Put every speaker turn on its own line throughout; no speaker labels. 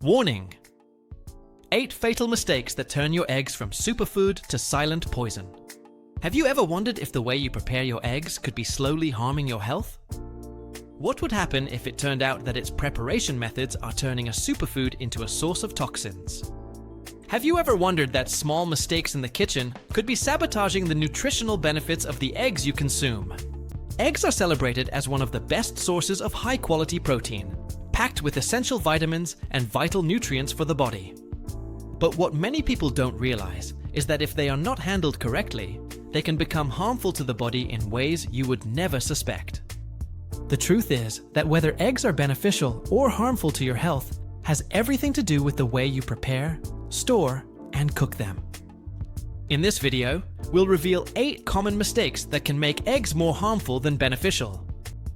Warning! 8 fatal mistakes that turn your eggs from superfood to silent poison. Have you ever wondered if the way you prepare your eggs could be slowly harming your health? What would happen if it turned out that its preparation methods are turning a superfood into a source of toxins? Have you ever wondered that small mistakes in the kitchen could be sabotaging the nutritional benefits of the eggs you consume? Eggs are celebrated as one of the best sources of high-quality protein, packed with essential vitamins and vital nutrients for the body. But what many people don't realize is that if they are not handled correctly, they can become harmful to the body in ways you would never suspect. The truth is that whether eggs are beneficial or harmful to your health has everything to do with the way you prepare, store, and cook them. In this video, we'll reveal 8 common mistakes that can make eggs more harmful than beneficial.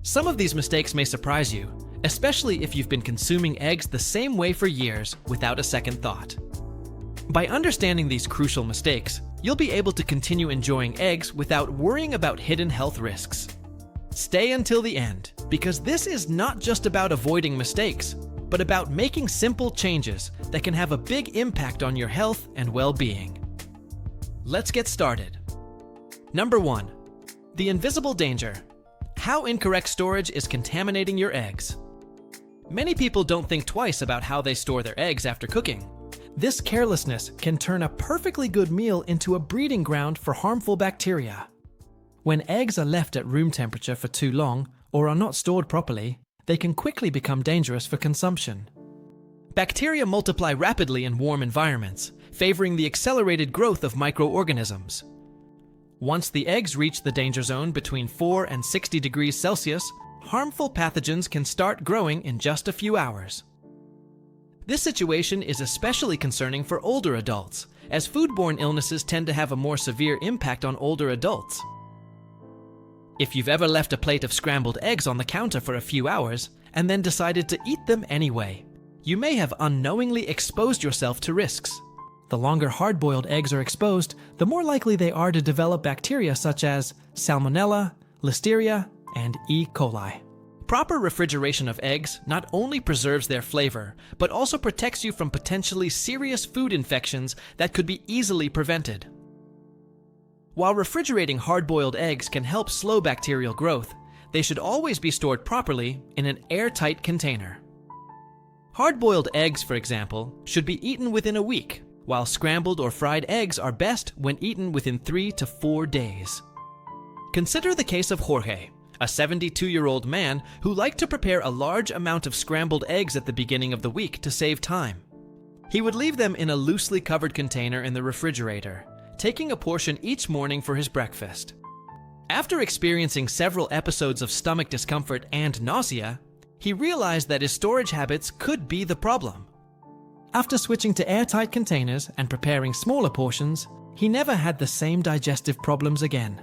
Some of these mistakes may surprise you, especially if you've been consuming eggs the same way for years without a second thought. By understanding these crucial mistakes, you'll be able to continue enjoying eggs without worrying about hidden health risks. Stay until the end, because this is not just about avoiding mistakes, but about making simple changes that can have a big impact on your health and well-being. Let's get started. Number 1. The invisible danger. How incorrect storage is contaminating your eggs. Many people don't think twice about how they store their eggs after cooking. This carelessness can turn a perfectly good meal into a breeding ground for harmful bacteria. When eggs are left at room temperature for too long or are not stored properly, they can quickly become dangerous for consumption. Bacteria multiply rapidly in warm environments, favoring the accelerated growth of microorganisms. Once the eggs reach the danger zone between 4 and 60 degrees Celsius, harmful pathogens can start growing in just a few hours. This situation is especially concerning for older adults, as foodborne illnesses tend to have a more severe impact on older adults. If you've ever left a plate of scrambled eggs on the counter for a few hours and then decided to eat them anyway, you may have unknowingly exposed yourself to risks. The longer hard-boiled eggs are exposed, the more likely they are to develop bacteria such as Salmonella, Listeria, and E. coli. Proper refrigeration of eggs not only preserves their flavor, but also protects you from potentially serious food infections that could be easily prevented. While refrigerating hard-boiled eggs can help slow bacterial growth, they should always be stored properly in an airtight container. Hard-boiled eggs, for example, should be eaten within a week, while scrambled or fried eggs are best when eaten within 3 to 4 days. Consider the case of Jorge, a 72-year-old man who liked to prepare a large amount of scrambled eggs at the beginning of the week to save time. He would leave them in a loosely covered container in the refrigerator, taking a portion each morning for his breakfast. After experiencing several episodes of stomach discomfort and nausea, he realized that his storage habits could be the problem. After switching to airtight containers and preparing smaller portions, he never had the same digestive problems again.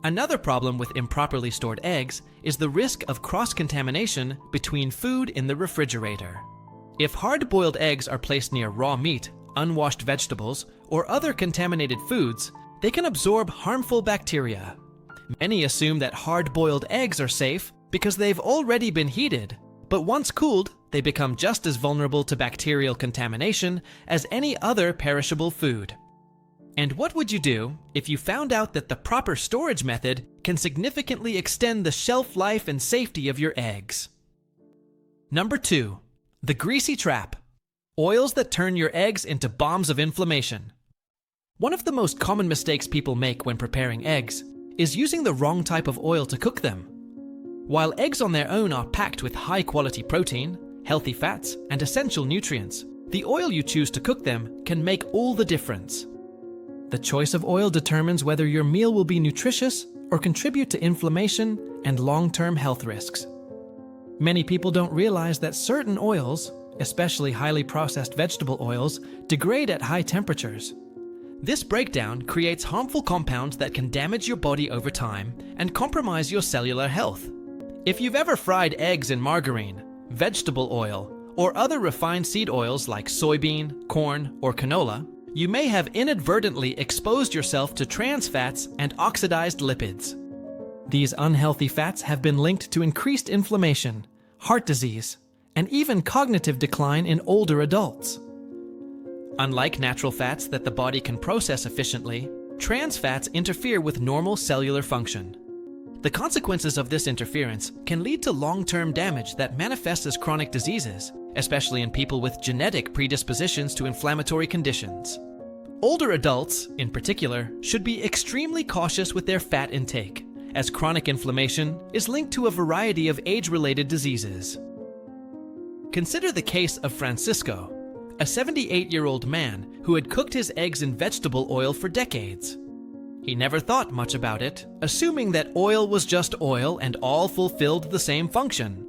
Another problem with improperly stored eggs is the risk of cross-contamination between food in the refrigerator. If hard-boiled eggs are placed near raw meat, unwashed vegetables, or other contaminated foods, they can absorb harmful bacteria. Many assume that hard-boiled eggs are safe because they've already been heated, but once cooled, they become just as vulnerable to bacterial contamination as any other perishable food. And what would you do if you found out that the proper storage method can significantly extend the shelf life and safety of your eggs? Number 2. The greasy trap. Oils that turn your eggs into bombs of inflammation. One of the most common mistakes people make when preparing eggs is using the wrong type of oil to cook them. While eggs on their own are packed with high-quality protein, healthy fats, and essential nutrients, the oil you choose to cook them can make all the difference. The choice of oil determines whether your meal will be nutritious or contribute to inflammation and long-term health risks. Many people don't realize that certain oils, especially highly processed vegetable oils, degrade at high temperatures. This breakdown creates harmful compounds that can damage your body over time and compromise your cellular health. If you've ever fried eggs in margarine, vegetable oil, or other refined seed oils like soybean, corn, or canola, you may have inadvertently exposed yourself to trans fats and oxidized lipids. These unhealthy fats have been linked to increased inflammation, heart disease, and even cognitive decline in older adults. Unlike natural fats that the body can process efficiently, trans fats interfere with normal cellular function. The consequences of this interference can lead to long-term damage that manifests as chronic diseases, especially in people with genetic predispositions to inflammatory conditions. Older adults, in particular, should be extremely cautious with their fat intake, as chronic inflammation is linked to a variety of age-related diseases. Consider the case of Francisco, a 78-year-old man who had cooked his eggs in vegetable oil for decades. He never thought much about it, assuming that oil was just oil and all fulfilled the same function.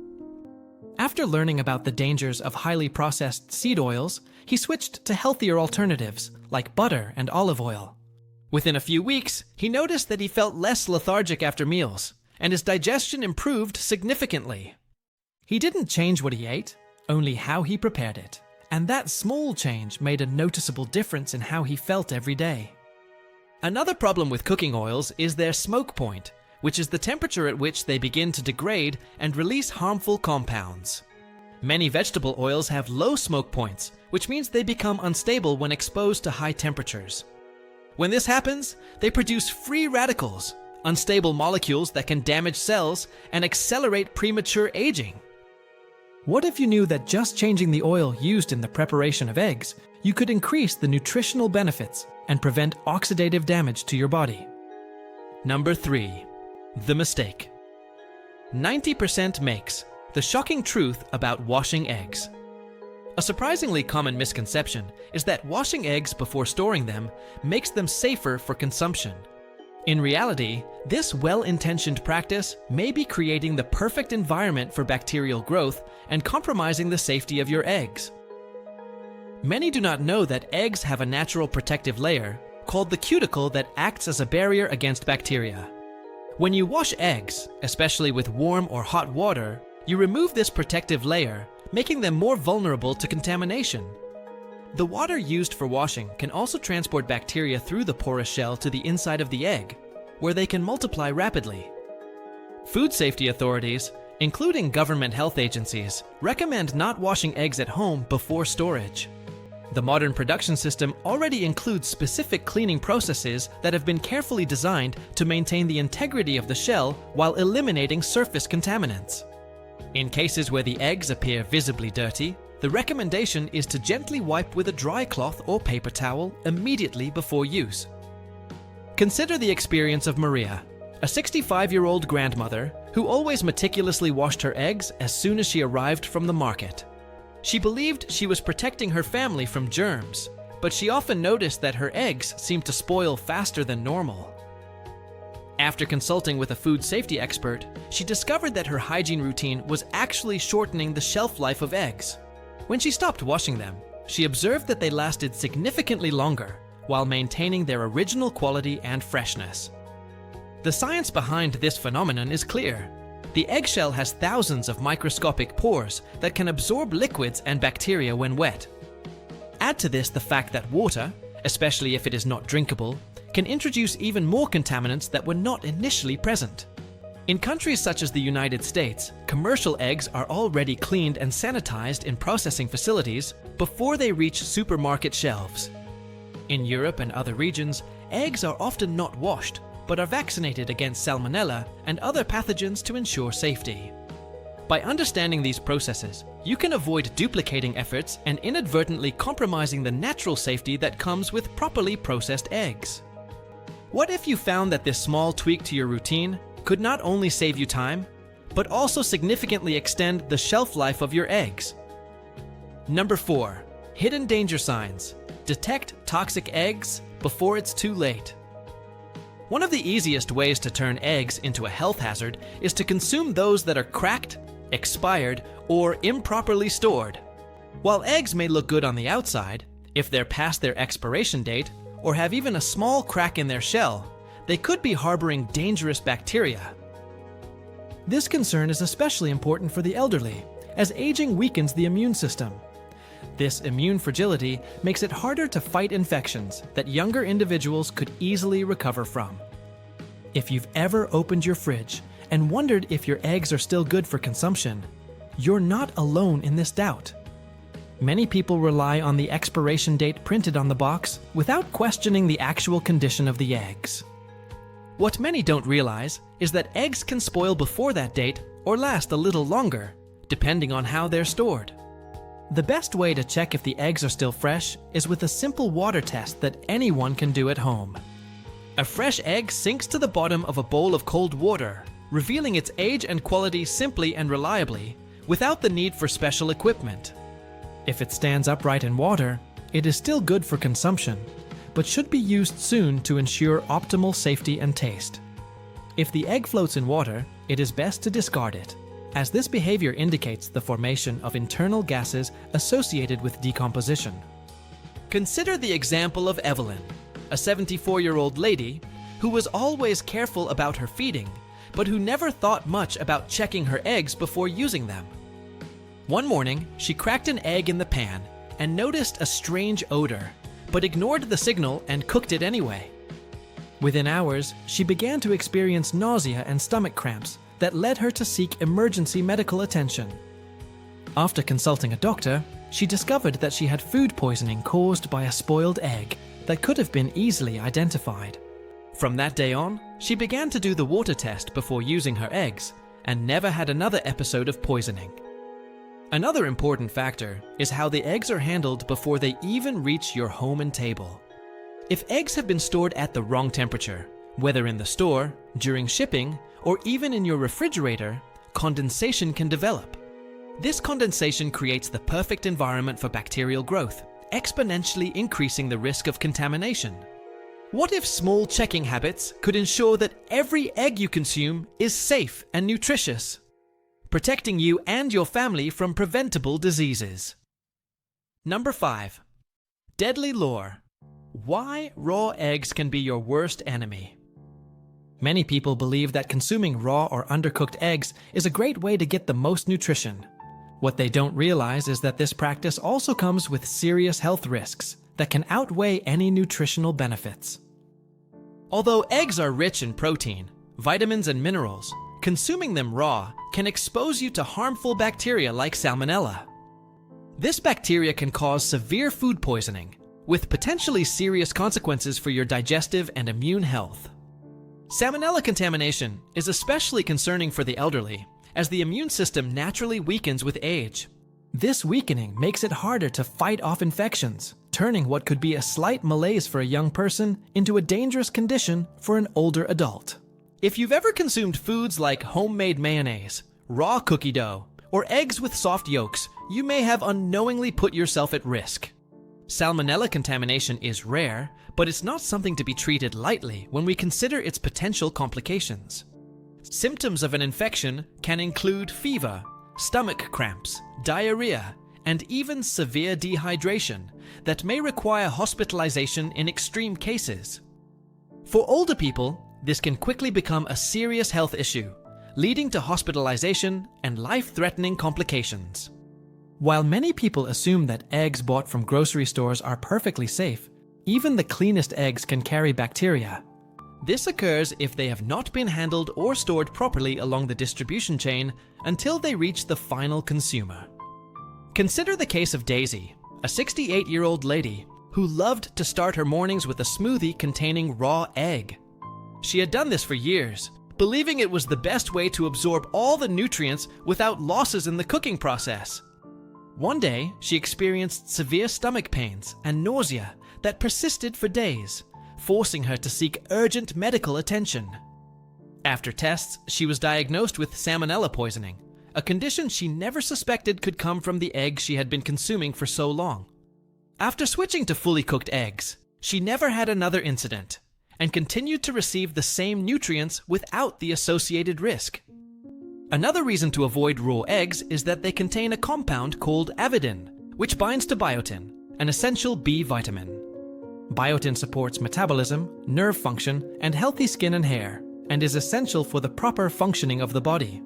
After learning about the dangers of highly processed seed oils, he switched to healthier alternatives like butter and olive oil. Within a few weeks, he noticed that he felt less lethargic after meals, and his digestion improved significantly. He didn't change what he ate, only how he prepared it, and that small change made a noticeable difference in how he felt every day. Another problem with cooking oils is their smoke point, which is the temperature at which they begin to degrade and release harmful compounds. Many vegetable oils have low smoke points, which means they become unstable when exposed to high temperatures. When this happens, they produce free radicals, unstable molecules that can damage cells and accelerate premature aging. What if you knew that just changing the oil used in the preparation of eggs, you could increase the nutritional benefits and prevent oxidative damage to your body? Number 3. The mistake. 90% makes the shocking truth about washing eggs. A surprisingly common misconception is that washing eggs before storing them makes them safer for consumption. In reality, this well-intentioned practice may be creating the perfect environment for bacterial growth and compromising the safety of your eggs. Many do not know that eggs have a natural protective layer called the cuticle that acts as a barrier against bacteria. When you wash eggs, especially with warm or hot water, you remove this protective layer, making them more vulnerable to contamination. The water used for washing can also transport bacteria through the porous shell to the inside of the egg, where they can multiply rapidly. Food safety authorities, including government health agencies, recommend not washing eggs at home before storage. The modern production system already includes specific cleaning processes that have been carefully designed to maintain the integrity of the shell while eliminating surface contaminants. In cases where the eggs appear visibly dirty, the recommendation is to gently wipe with a dry cloth or paper towel immediately before use. Consider the experience of Maria, a 65-year-old grandmother who always meticulously washed her eggs as soon as she arrived from the market. She believed she was protecting her family from germs, but she often noticed that her eggs seemed to spoil faster than normal. After consulting with a food safety expert, she discovered that her hygiene routine was actually shortening the shelf life of eggs. When she stopped washing them, she observed that they lasted significantly longer while maintaining their original quality and freshness. The science behind this phenomenon is clear. The eggshell has thousands of microscopic pores that can absorb liquids and bacteria when wet. Add to this the fact that water, especially if it is not drinkable, can introduce even more contaminants that were not initially present. In countries such as the United States, commercial eggs are already cleaned and sanitized in processing facilities before they reach supermarket shelves. In Europe and other regions, eggs are often not washed, but are vaccinated against salmonella and other pathogens to ensure safety. By understanding these processes, you can avoid duplicating efforts and inadvertently compromising the natural safety that comes with properly processed eggs. What if you found that this small tweak to your routine could not only save you time, but also significantly extend the shelf life of your eggs? Number 4. Hidden danger signs. Detect toxic eggs before it's too late. One of the easiest ways to turn eggs into a health hazard is to consume those that are cracked, expired, or improperly stored. While eggs may look good on the outside, if they're past their expiration date, or have even a small crack in their shell, they could be harboring dangerous bacteria. This concern is especially important for the elderly, as aging weakens the immune system. This immune fragility makes it harder to fight infections that younger individuals could easily recover from. If you've ever opened your fridge and wondered if your eggs are still good for consumption, you're not alone in this doubt. Many people rely on the expiration date printed on the box without questioning the actual condition of the eggs. What many don't realize is that eggs can spoil before that date or last a little longer, depending on how they're stored. The best way to check if the eggs are still fresh is with a simple water test that anyone can do at home. A fresh egg sinks to the bottom of a bowl of cold water, revealing its age and quality simply and reliably, without the need for special equipment. If it stands upright in water, it is still good for consumption, but should be used soon to ensure optimal safety and taste. If the egg floats in water, it is best to discard it, as this behavior indicates the formation of internal gases associated with decomposition. Consider the example of Evelyn, a 74-year-old lady who was always careful about her feeding, but who never thought much about checking her eggs before using them. One morning, she cracked an egg in the pan and noticed a strange odor, but ignored the signal and cooked it anyway. Within hours, she began to experience nausea and stomach cramps that led her to seek emergency medical attention. After consulting a doctor, she discovered that she had food poisoning caused by a spoiled egg that could have been easily identified. From that day on, she began to do the water test before using her eggs and never had another episode of poisoning. Another important factor is how the eggs are handled before they even reach your home and table. If eggs have been stored at the wrong temperature, whether in the store, during shipping, or even in your refrigerator, condensation can develop. This condensation creates the perfect environment for bacterial growth, exponentially increasing the risk of contamination. What if small checking habits could ensure that every egg you consume is safe and nutritious, protecting you and your family from preventable diseases? Number 5. Deadly lore. Why raw eggs can be your worst enemy. Many people believe that consuming raw or undercooked eggs is a great way to get the most nutrition. What they don't realize is that this practice also comes with serious health risks that can outweigh any nutritional benefits. Although eggs are rich in protein, vitamins, and minerals, consuming them raw can expose you to harmful bacteria like Salmonella. This bacteria can cause severe food poisoning, with potentially serious consequences for your digestive and immune health. Salmonella contamination is especially concerning for the elderly, as the immune system naturally weakens with age. This weakening makes it harder to fight off infections, turning what could be a slight malaise for a young person into a dangerous condition for an older adult. If you've ever consumed foods like homemade mayonnaise, raw cookie dough, or eggs with soft yolks, you may have unknowingly put yourself at risk. Salmonella contamination is rare, but it's not something to be treated lightly when we consider its potential complications. Symptoms of an infection can include fever, stomach cramps, diarrhea, and even severe dehydration that may require hospitalization in extreme cases. For older people, this can quickly become a serious health issue, leading to hospitalization and life-threatening complications. While many people assume that eggs bought from grocery stores are perfectly safe, even the cleanest eggs can carry bacteria. This occurs if they have not been handled or stored properly along the distribution chain until they reach the final consumer. Consider the case of Daisy, a 68-year-old lady who loved to start her mornings with a smoothie containing raw egg. She had done this for years, believing it was the best way to absorb all the nutrients without losses in the cooking process. One day, she experienced severe stomach pains and nausea that persisted for days, forcing her to seek urgent medical attention. After tests, she was diagnosed with Salmonella poisoning, a condition she never suspected could come from the eggs she had been consuming for so long. After switching to fully cooked eggs, she never had another incident and continued to receive the same nutrients without the associated risk. Another reason to avoid raw eggs is that they contain a compound called avidin, which binds to biotin, an essential B vitamin. Biotin supports metabolism, nerve function, and healthy skin and hair, and is essential for the proper functioning of the body.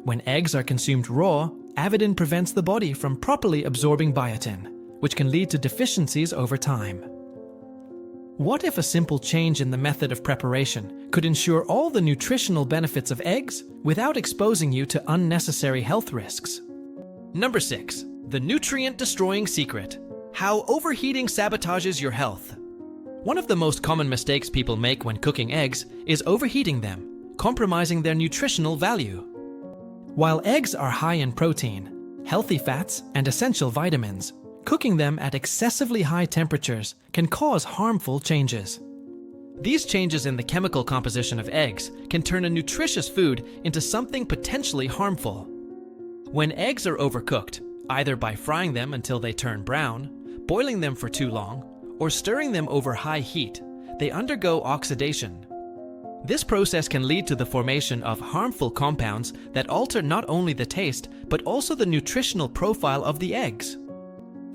When eggs are consumed raw, avidin prevents the body from properly absorbing biotin, which can lead to deficiencies over time. What if a simple change in the method of preparation could ensure all the nutritional benefits of eggs without exposing you to unnecessary health risks? Number 6. The nutrient-destroying secret. How overheating sabotages your health. One of the most common mistakes people make when cooking eggs is overheating them, compromising their nutritional value. While eggs are high in protein, healthy fats, and essential vitamins, cooking them at excessively high temperatures can cause harmful changes. These changes in the chemical composition of eggs can turn a nutritious food into something potentially harmful. When eggs are overcooked, either by frying them until they turn brown, boiling them for too long, or stirring them over high heat, they undergo oxidation. This process can lead to the formation of harmful compounds that alter not only the taste, but also the nutritional profile of the eggs.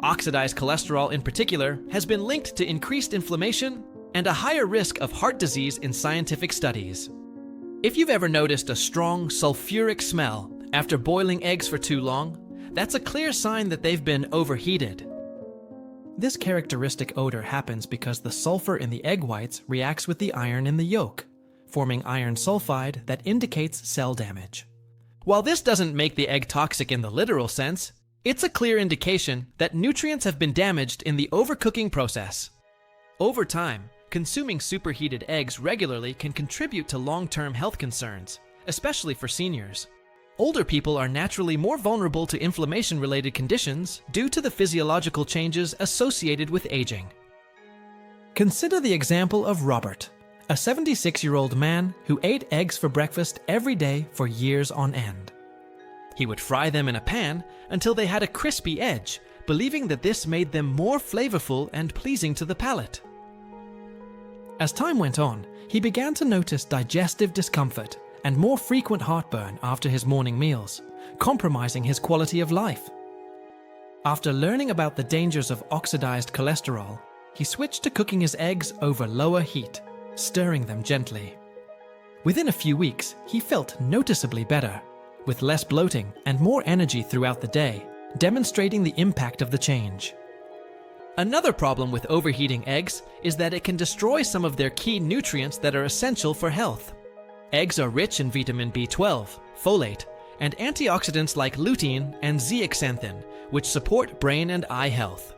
Oxidized cholesterol in particular has been linked to increased inflammation and a higher risk of heart disease in scientific studies. If you've ever noticed a strong sulfuric smell after boiling eggs for too long, that's a clear sign that they've been overheated. This characteristic odor happens because the sulfur in the egg whites reacts with the iron in the yolk, forming iron sulfide that indicates cell damage. While this doesn't make the egg toxic in the literal sense, it's a clear indication that nutrients have been damaged in the overcooking process. Over time, consuming superheated eggs regularly can contribute to long-term health concerns, especially for seniors. Older people are naturally more vulnerable to inflammation-related conditions due to the physiological changes associated with aging. Consider the example of Robert, a 76-year-old man who ate eggs for breakfast every day for years on end. He would fry them in a pan until they had a crispy edge, believing that this made them more flavorful and pleasing to the palate. As time went on, he began to notice digestive discomfort and more frequent heartburn after his morning meals, compromising his quality of life. After learning about the dangers of oxidized cholesterol, he switched to cooking his eggs over lower heat, stirring them gently. Within a few weeks, he felt noticeably better, with less bloating and more energy throughout the day, demonstrating the impact of the change. Another problem with overheating eggs is that it can destroy some of their key nutrients that are essential for health. Eggs are rich in vitamin B12, folate, and antioxidants like lutein and zeaxanthin, which support brain and eye health.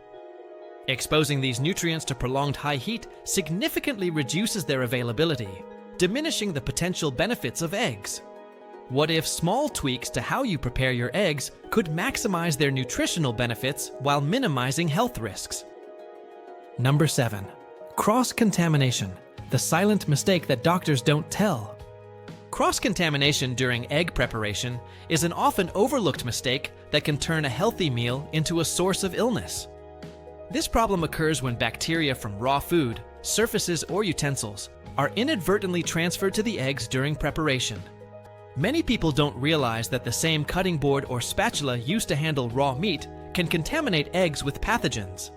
Exposing these nutrients to prolonged high heat significantly reduces their availability, diminishing the potential benefits of eggs. What if small tweaks to how you prepare your eggs could maximize their nutritional benefits while minimizing health risks? Number 7. Cross-contamination, the silent mistake that doctors don't tell. Cross-contamination during egg preparation is an often overlooked mistake that can turn a healthy meal into a source of illness. This problem occurs when bacteria from raw food, surfaces, or utensils are inadvertently transferred to the eggs during preparation. Many people don't realize that the same cutting board or spatula used to handle raw meat can contaminate eggs with pathogens.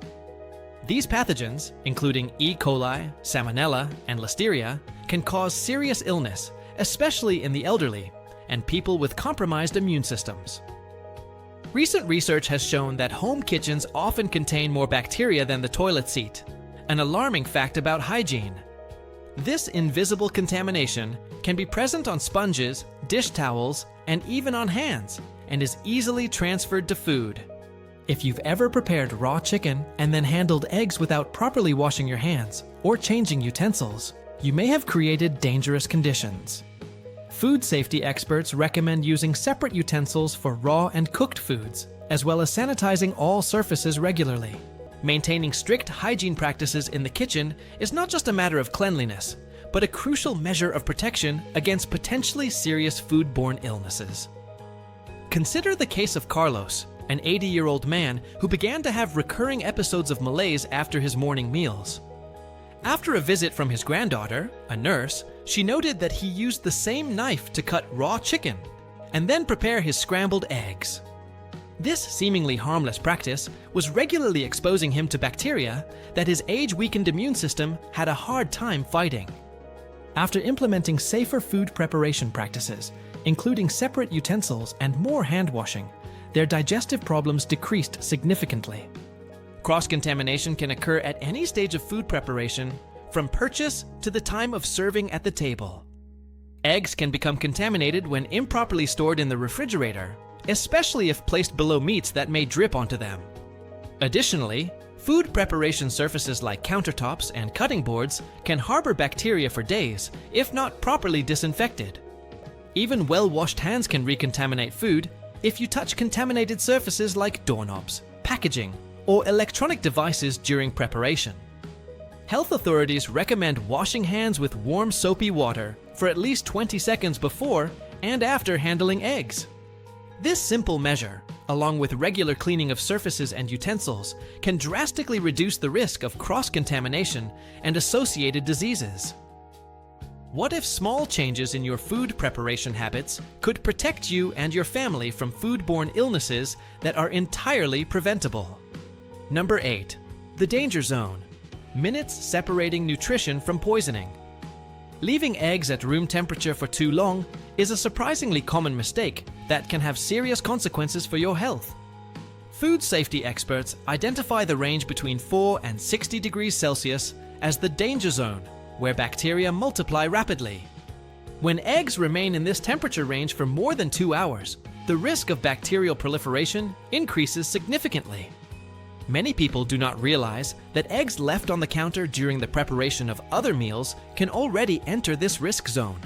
These pathogens, including E. coli, Salmonella, and Listeria, can cause serious illness, especially in the elderly and people with compromised immune systems. Recent research has shown that home kitchens often contain more bacteria than the toilet seat, an alarming fact about hygiene. This invisible contamination can be present on sponges, dish towels, and even on hands, and is easily transferred to food. If you've ever prepared raw chicken and then handled eggs without properly washing your hands or changing utensils, you may have created dangerous conditions. Food safety experts recommend using separate utensils for raw and cooked foods, as well as sanitizing all surfaces regularly. Maintaining strict hygiene practices in the kitchen is not just a matter of cleanliness, but a crucial measure of protection against potentially serious foodborne illnesses. Consider the case of Carlos, an 80-year-old man who began to have recurring episodes of malaise after his morning meals. After a visit from his granddaughter, a nurse, she noted that he used the same knife to cut raw chicken and then prepare his scrambled eggs. This seemingly harmless practice was regularly exposing him to bacteria that his age-weakened immune system had a hard time fighting. After implementing safer food preparation practices, including separate utensils and more hand washing, their digestive problems decreased significantly. Cross-contamination can occur at any stage of food preparation, from purchase to the time of serving at the table. Eggs can become contaminated when improperly stored in the refrigerator, especially if placed below meats that may drip onto them. Additionally, food preparation surfaces like countertops and cutting boards can harbor bacteria for days if not properly disinfected. Even well-washed hands can recontaminate food if you touch contaminated surfaces like doorknobs, packaging, or electronic devices during preparation. Health authorities recommend washing hands with warm soapy water for at least 20 seconds before and after handling eggs. This simple measure, along with regular cleaning of surfaces and utensils, can drastically reduce the risk of cross-contamination and associated diseases. What if small changes in your food preparation habits could protect you and your family from foodborne illnesses that are entirely preventable? Number 8. The danger zone. Minutes separating nutrition from poisoning. Leaving eggs at room temperature for too long is a surprisingly common mistake that can have serious consequences for your health. Food safety experts identify the range between 4 and 60 degrees Celsius as the danger zone, where bacteria multiply rapidly. When eggs remain in this temperature range for more than 2 hours, the risk of bacterial proliferation increases significantly. Many people do not realize that eggs left on the counter during the preparation of other meals can already enter this risk zone.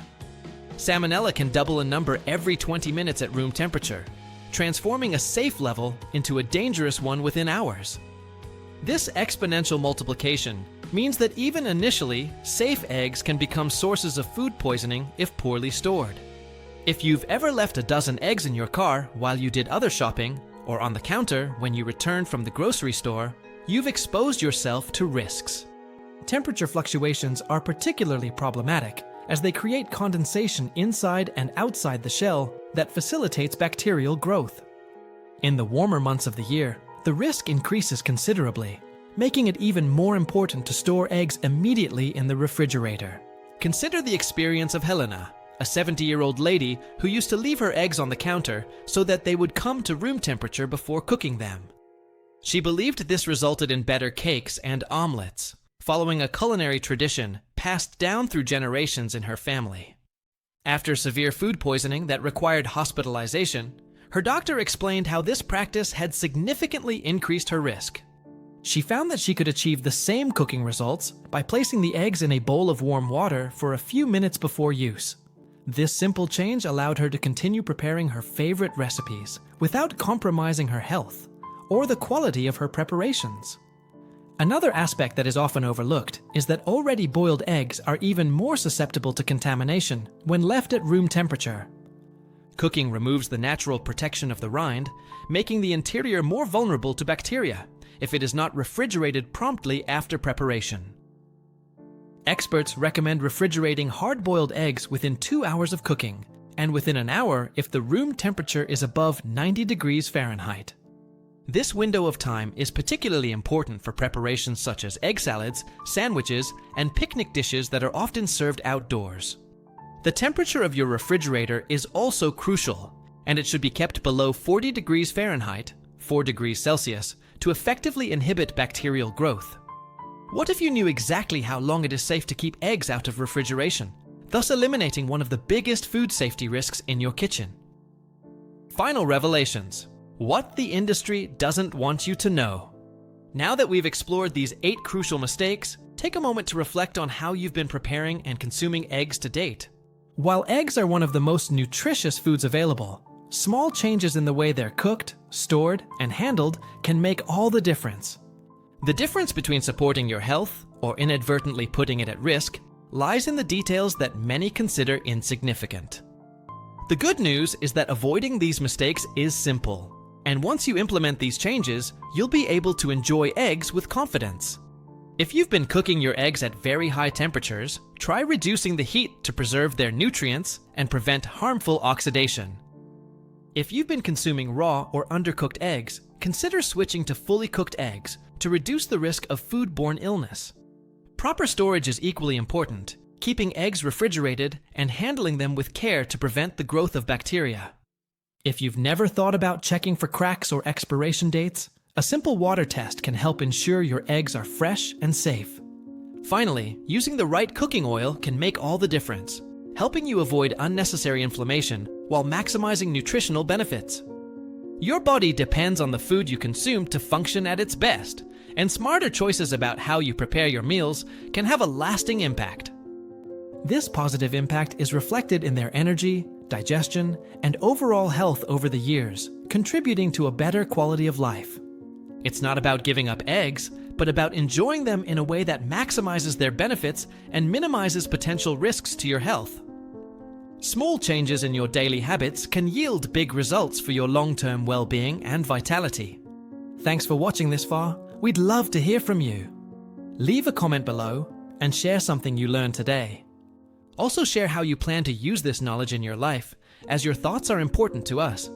Salmonella can double in number every 20 minutes at room temperature, transforming a safe level into a dangerous one within hours. This exponential multiplication means that even initially, safe eggs can become sources of food poisoning if poorly stored. If you've ever left a dozen eggs in your car while you did other shopping, or on the counter when you returned from the grocery store, you've exposed yourself to risks. Temperature fluctuations are particularly problematic as they create condensation inside and outside the shell that facilitates bacterial growth. In the warmer months of the year, the risk increases considerably, making it even more important to store eggs immediately in the refrigerator. Consider the experience of Helena, a 70-year-old lady who used to leave her eggs on the counter so that they would come to room temperature before cooking them. She believed this resulted in better cakes and omelets, following a culinary tradition passed down through generations in her family. After severe food poisoning that required hospitalization, her doctor explained how this practice had significantly increased her risk. She found that she could achieve the same cooking results by placing the eggs in a bowl of warm water for a few minutes before use. This simple change allowed her to continue preparing her favorite recipes without compromising her health or the quality of her preparations. Another aspect that is often overlooked is that already boiled eggs are even more susceptible to contamination when left at room temperature. Cooking removes the natural protection of the rind, making the interior more vulnerable to bacteria if it is not refrigerated promptly after preparation. Experts recommend refrigerating hard-boiled eggs within 2 hours of cooking, and within an hour if the room temperature is above 90 degrees Fahrenheit. This window of time is particularly important for preparations such as egg salads, sandwiches, and picnic dishes that are often served outdoors. The temperature of your refrigerator is also crucial, and it should be kept below 40 degrees Fahrenheit, 4 degrees Celsius, to effectively inhibit bacterial growth. What if you knew exactly how long it is safe to keep eggs out of refrigeration, thus eliminating one of the biggest food safety risks in your kitchen? Final revelations. What the industry doesn't want you to know. Now that we've explored these 8 crucial mistakes, take a moment to reflect on how you've been preparing and consuming eggs to date. While eggs are one of the most nutritious foods available, small changes in the way they're cooked, stored, and handled can make all the difference. The difference between supporting your health or inadvertently putting it at risk lies in the details that many consider insignificant. The good news is that avoiding these mistakes is simple, and once you implement these changes, you'll be able to enjoy eggs with confidence. If you've been cooking your eggs at very high temperatures, try reducing the heat to preserve their nutrients and prevent harmful oxidation. If you've been consuming raw or undercooked eggs, consider switching to fully cooked eggs to reduce the risk of foodborne illness. Proper storage is equally important, keeping eggs refrigerated and handling them with care to prevent the growth of bacteria. If you've never thought about checking for cracks or expiration dates, a simple water test can help ensure your eggs are fresh and safe. Finally, using the right cooking oil can make all the difference, helping you avoid unnecessary inflammation while maximizing nutritional benefits. Your body depends on the food you consume to function at its best, and smarter choices about how you prepare your meals can have a lasting impact. This positive impact is reflected in their energy, digestion, and overall health over the years, contributing to a better quality of life. It's not about giving up eggs, but about enjoying them in a way that maximizes their benefits and minimizes potential risks to your health. Small changes in your daily habits can yield big results for your long-term well-being and vitality. Thanks for watching this far. We'd love to hear from you. Leave a comment below and share something you learned today. Also share how you plan to use this knowledge in your life, as your thoughts are important to us.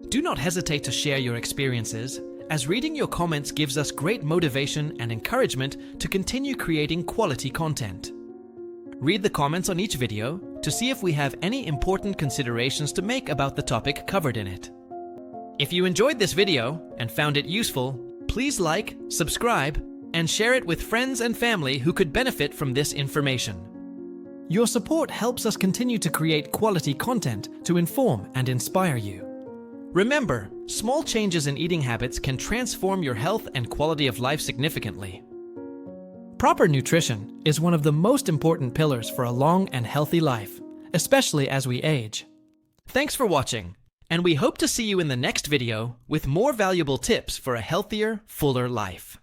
Do not hesitate to share your experiences, as reading your comments gives us great motivation and encouragement to continue creating quality content. Read the comments on each video to see if we have any important considerations to make about the topic covered in it. If you enjoyed this video and found it useful, please like, subscribe, and share it with friends and family who could benefit from this information. Your support helps us continue to create quality content to inform and inspire you. Remember, small changes in eating habits can transform your health and quality of life significantly. Proper nutrition is one of the most important pillars for a long and healthy life, especially as we age. Thanks for watching, and we hope to see you in the next video with more valuable tips for a healthier, fuller life.